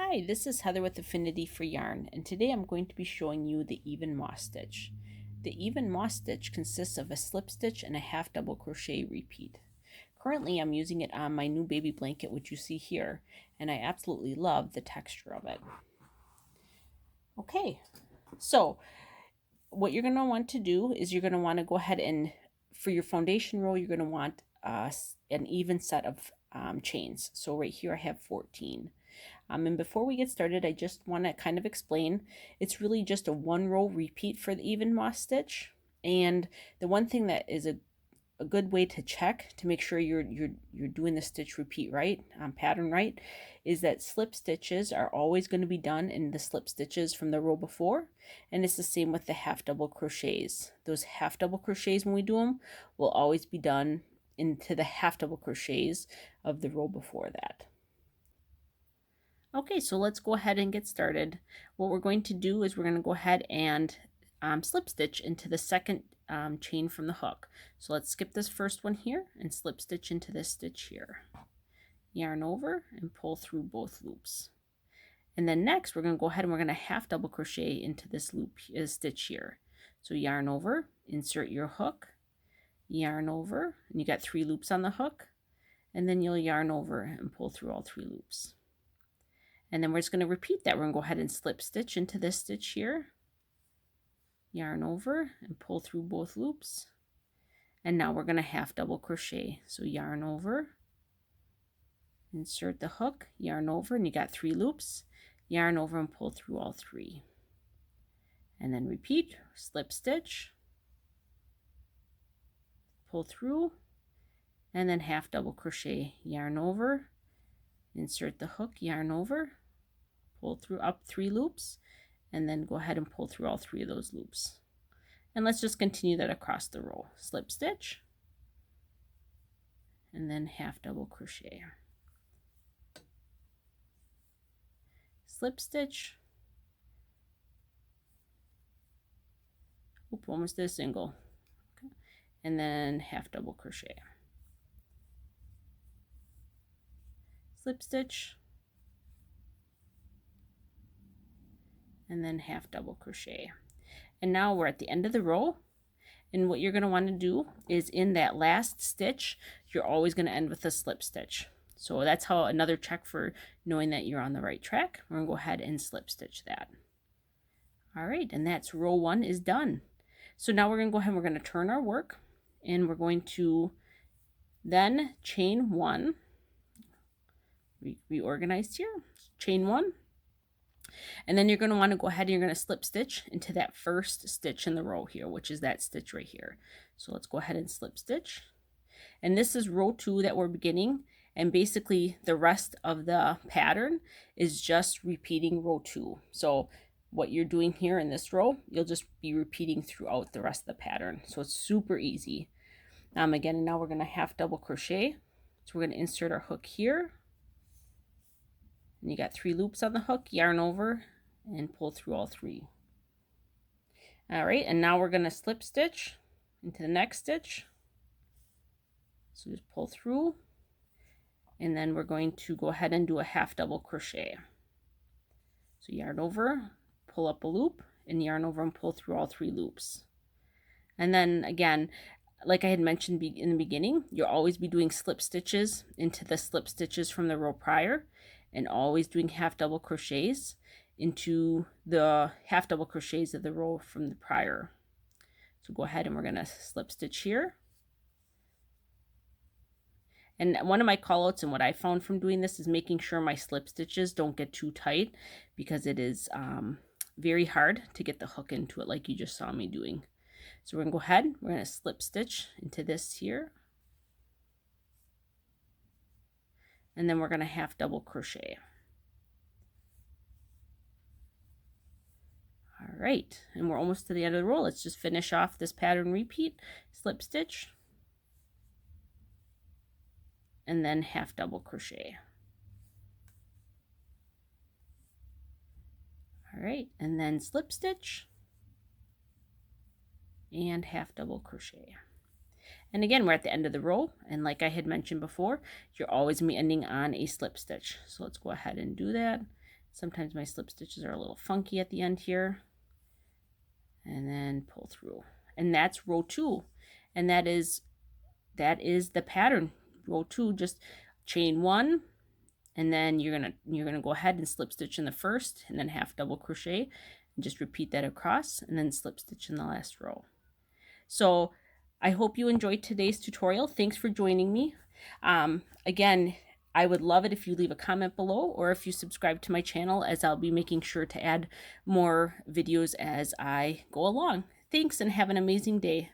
Hi, this is Heather with Affinity for Yarn, and today I'm going to be showing you the even moss stitch. The even moss stitch consists of a slip stitch and a half double crochet repeat. Currently I'm using it on my new baby blanket, which you see here, and I absolutely love the texture of it. Okay, so what you're going to want to do is you're going to want to go ahead and, for your foundation row, you're going to want an even set of chains. So right here I have 14. And before we get started, I just want to kind of explain, it's really just a one row repeat for the even moss stitch. And the one thing that is a good way to check to make sure you're doing the stitch repeat right, pattern right, is that slip stitches are always going to be done in the slip stitches from the row before, and it's the same with the half double crochets. Those half double crochets, when we do them, will always be done into the half double crochets of the row before that. Okay, so let's go ahead and get started. What we're going to do is we're going to go ahead and slip stitch into the second chain from the hook. So let's skip this first one here and slip stitch into this stitch here. Yarn over and pull through both loops. And then next we're going to go ahead and we're going to half double crochet into this loop stitch here. So yarn over, insert your hook, yarn over, and you got 3 loops on the hook, and then you'll yarn over and pull through all 3 loops. And then we're just going to repeat that. We're going to go ahead and slip stitch into this stitch here, yarn over and pull through both loops. And now we're going to half double crochet. So yarn over, insert the hook, yarn over, and you got 3 loops, yarn over and pull through all 3. And then repeat, slip stitch, pull through, and then half double crochet, yarn over, insert the hook, yarn over, pull through up 3 loops, and then go ahead and pull through all 3 of those loops. And let's just continue that across the row. Slip stitch, and then half double crochet. Slip stitch, almost did a single, okay. And then half double crochet. Slip stitch, and then half double crochet. And now we're at the end of the row, and what you're going to want to do is in that last stitch you're always going to end with a slip stitch. So that's how another check for knowing that you're on the right track. We're going to go ahead and slip stitch that. All right, and that's row 1 is done. So now we're going to go ahead and we're going to turn our work, and we're going to then chain 1, reorganized here, chain 1. And then you're going to want to go ahead and you're going to slip stitch into that first stitch in the row here, which is that stitch right here. So let's go ahead and slip stitch. And this is row 2 that we're beginning. And basically the rest of the pattern is just repeating row 2. So what you're doing here in this row, you'll just be repeating throughout the rest of the pattern. So it's super easy. Again, and now we're going to half double crochet. So we're going to insert our hook here. And you got 3 loops on the hook, yarn over and pull through all 3. All right, and now we're going to slip stitch into the next stitch. So just pull through, and then we're going to go ahead and do a half double crochet. So yarn over, pull up a loop, and yarn over and pull through all 3 loops. And then again, like I had mentioned in the beginning, you'll always be doing slip stitches into the slip stitches from the row prior, and always doing half double crochets into the half double crochets of the row from the prior. So go ahead and we're going to slip stitch here. And one of my call outs and what I found from doing this is making sure my slip stitches don't get too tight, because it is very hard to get the hook into it like you just saw me doing. So we're going to go ahead, we're going to slip stitch into this here. And then we're going to half double crochet. All right, and we're almost to the end of the row. Let's just finish off this pattern repeat, slip stitch, and then half double crochet. All right, and then slip stitch and half double crochet. And again, we're at the end of the row, and like I had mentioned before, you're always ending on a slip stitch. So let's go ahead and do that. Sometimes my slip stitches are a little funky at the end here. And then pull through. And that's row 2. And that is the pattern. Row 2, just chain 1, and then you're gonna go ahead and slip stitch in the first, and then half double crochet, and just repeat that across, and then slip stitch in the last row. So I hope you enjoyed today's tutorial. Thanks for joining me. Again, I would love it if you leave a comment below, or if you subscribe to my channel, as I'll be making sure to add more videos as I go along. Thanks, and have an amazing day.